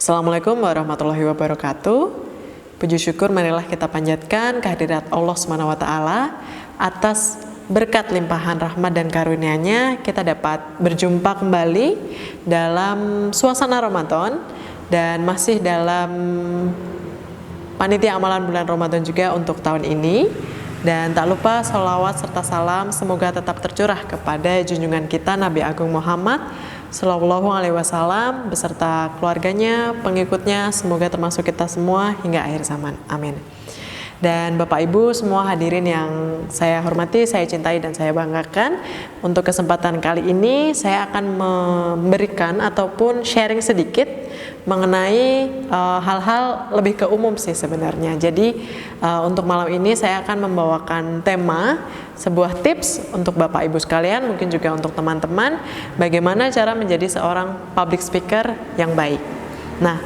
Assalamualaikum warahmatullahi wabarakatuh. Puji syukur marilah kita panjatkan kehadirat Allah SWT atas berkat limpahan rahmat dan karunia-Nya kita dapat berjumpa kembali dalam suasana Ramadan dan masih dalam panitia amalan bulan Ramadan juga untuk tahun ini. Dan tak lupa sholawat serta salam semoga tetap tercurah kepada junjungan kita Nabi Agung Muhammad Sallallahu Alaihi Wasallam beserta keluarganya, pengikutnya, semoga termasuk kita semua hingga akhir zaman. Amin. Dan Bapak Ibu semua hadirin yang saya hormati, saya cintai dan saya banggakan, untuk kesempatan kali ini saya akan memberikan ataupun sharing sedikit mengenai hal-hal lebih ke umum sih sebenarnya. Jadi untuk malam ini saya akan membawakan tema, sebuah tips untuk Bapak Ibu sekalian, mungkin juga untuk teman-teman, bagaimana cara menjadi seorang public speaker yang baik. Nah,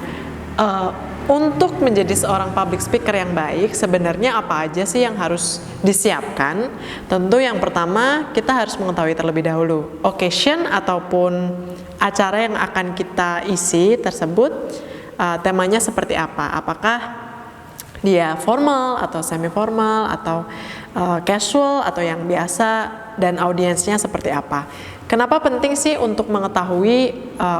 untuk menjadi seorang public speaker yang baik, sebenarnya apa aja sih yang harus disiapkan? Tentu yang pertama, kita harus mengetahui terlebih dahulu occasion ataupun acara yang akan kita isi tersebut, temanya seperti apa? Apakah dia formal atau semi formal atau casual atau yang biasa, dan audiensnya seperti apa? Kenapa penting sih untuk mengetahui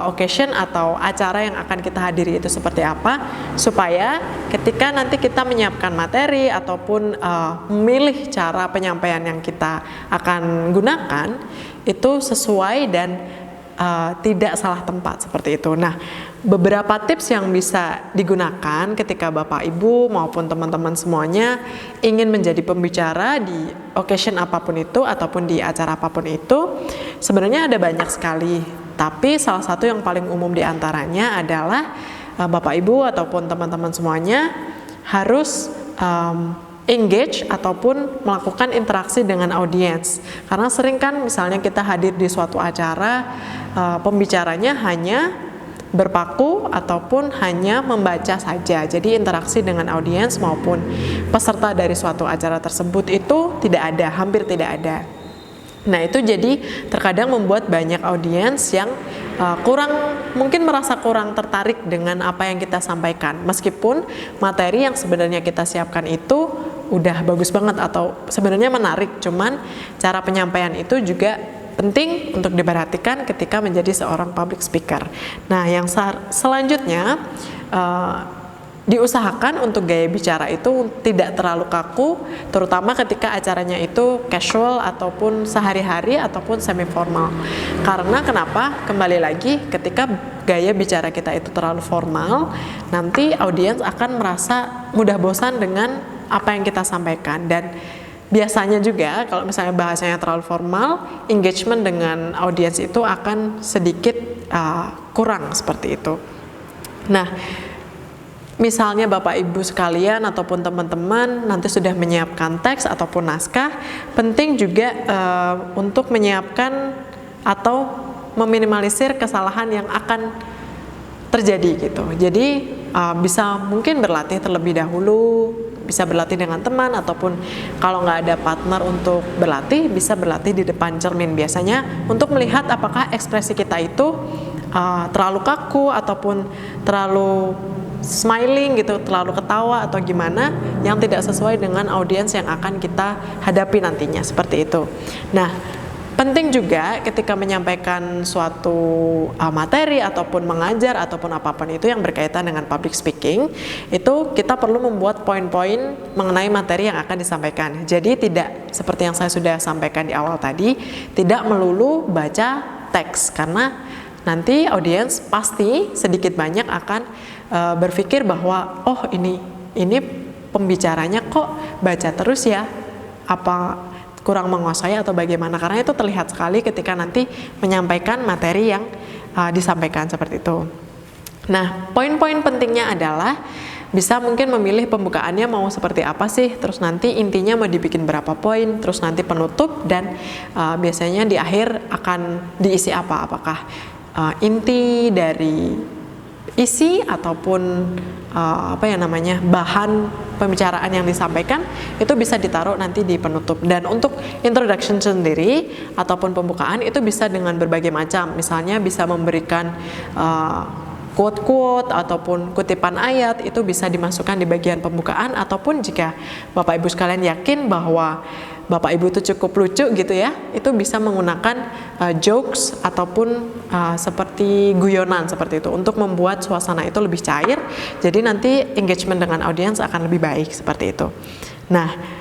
occasion atau acara yang akan kita hadiri itu seperti apa, supaya ketika nanti kita menyiapkan materi ataupun memilih cara penyampaian yang kita akan gunakan itu sesuai dan tidak salah tempat seperti itu. Nah, beberapa tips yang bisa digunakan ketika Bapak Ibu maupun teman-teman semuanya ingin menjadi pembicara di occasion apapun itu ataupun di acara apapun itu, sebenarnya ada banyak sekali. Tapi salah satu yang paling umum diantaranya adalah Bapak Ibu ataupun teman-teman semuanya harus engage ataupun melakukan interaksi dengan audiens. Karena sering kan misalnya kita hadir di suatu acara, pembicaranya hanya berpaku ataupun hanya membaca saja. Jadi interaksi dengan audiens maupun peserta dari suatu acara tersebut itu tidak ada, hampir tidak ada. Nah, itu jadi terkadang membuat banyak audiens yang mungkin merasa kurang tertarik dengan apa yang kita sampaikan, meskipun materi yang sebenarnya kita siapkan itu udah bagus banget atau sebenarnya menarik, cuman cara penyampaian itu juga penting untuk diperhatikan ketika menjadi seorang public speaker. Nah, yang selanjutnya diusahakan untuk gaya bicara itu tidak terlalu kaku, terutama ketika acaranya itu casual ataupun sehari-hari ataupun semi formal. Karena kenapa? Kembali lagi, ketika gaya bicara kita itu terlalu formal, nanti audiens akan merasa mudah bosan dengan apa yang kita sampaikan. Dan biasanya juga kalau misalnya bahasanya terlalu formal, engagement dengan audiens itu akan sedikit kurang seperti itu. Nah, misalnya Bapak Ibu sekalian ataupun teman-teman nanti sudah menyiapkan teks ataupun naskah, penting juga untuk menyiapkan atau meminimalisir kesalahan yang akan terjadi gitu. Jadi bisa mungkin berlatih terlebih dahulu, bisa berlatih dengan teman, ataupun kalau nggak ada partner untuk berlatih, bisa berlatih di depan cermin biasanya untuk melihat apakah ekspresi kita itu terlalu kaku ataupun terlalu smiling gitu, terlalu ketawa atau gimana, yang tidak sesuai dengan audiens yang akan kita hadapi nantinya, seperti itu. Nah, penting juga ketika menyampaikan suatu materi ataupun mengajar ataupun apapun itu yang berkaitan dengan public speaking, itu kita perlu membuat poin-poin mengenai materi yang akan disampaikan. Jadi tidak seperti yang saya sudah sampaikan di awal tadi, tidak melulu baca teks, karena nanti audiens pasti sedikit banyak akan berpikir bahwa oh ini pembicaranya kok baca terus ya, apa kurang menguasai atau bagaimana, karena itu terlihat sekali ketika nanti menyampaikan materi yang disampaikan seperti itu. Nah, poin-poin pentingnya adalah bisa mungkin memilih pembukaannya mau seperti apa sih, terus nanti intinya mau dibikin berapa poin, terus nanti penutup, dan biasanya di akhir akan diisi apa, apakah inti dari isi ataupun bahan pembicaraan yang disampaikan itu bisa ditaruh nanti di penutup. Dan untuk introduction sendiri ataupun pembukaan itu bisa dengan berbagai macam, misalnya bisa memberikan quote-quote ataupun kutipan ayat itu bisa dimasukkan di bagian pembukaan, ataupun jika Bapak Ibu sekalian yakin bahwa Bapak Ibu itu cukup lucu gitu ya, itu bisa menggunakan jokes ataupun seperti guyonan seperti itu untuk membuat suasana itu lebih cair. Jadi nanti engagement dengan audiens akan lebih baik seperti itu. Nah,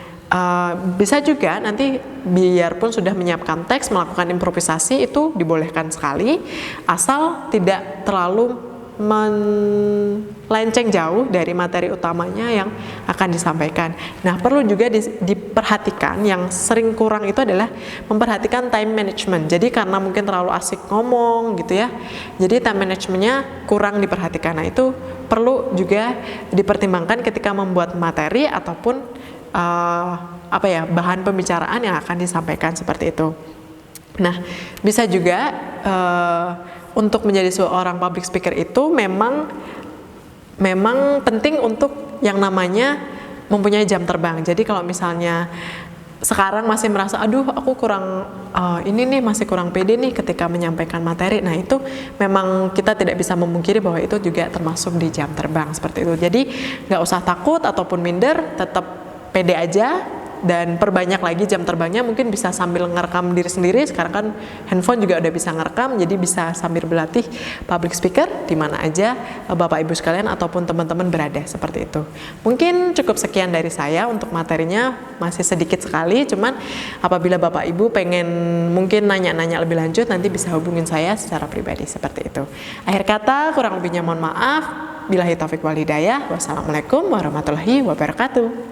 bisa juga nanti biarpun sudah menyiapkan teks, melakukan improvisasi itu dibolehkan sekali, asal tidak terlalu melenceng jauh dari materi utamanya yang akan disampaikan. Nah, perlu juga diperhatikan, yang sering kurang itu adalah memperhatikan time management. Jadi karena mungkin terlalu asik ngomong gitu ya, jadi time managementnya kurang diperhatikan. Nah, itu perlu juga dipertimbangkan ketika membuat materi ataupun bahan pembicaraan yang akan disampaikan seperti itu. Nah, bisa juga untuk menjadi seorang public speaker itu memang penting untuk yang namanya mempunyai jam terbang. Jadi kalau misalnya sekarang masih merasa aduh aku kurang masih kurang pede nih ketika menyampaikan materi, nah itu memang kita tidak bisa memungkiri bahwa itu juga termasuk di jam terbang seperti itu. Jadi nggak usah takut ataupun minder, tetap pede aja dan perbanyak lagi jam terbangnya. Mungkin bisa sambil ngerekam diri sendiri, sekarang kan handphone juga udah bisa ngerekam, jadi bisa sambil berlatih public speaker di mana aja Bapak Ibu sekalian ataupun teman-teman berada seperti itu. Mungkin cukup sekian dari saya untuk materinya, masih sedikit sekali, cuman apabila Bapak Ibu pengen mungkin nanya-nanya lebih lanjut, nanti bisa hubungin saya secara pribadi seperti itu. Akhir kata, kurang lebihnya mohon maaf. Billahi taufiq wal hidayah. Wassalamualaikum warahmatullahi wabarakatuh.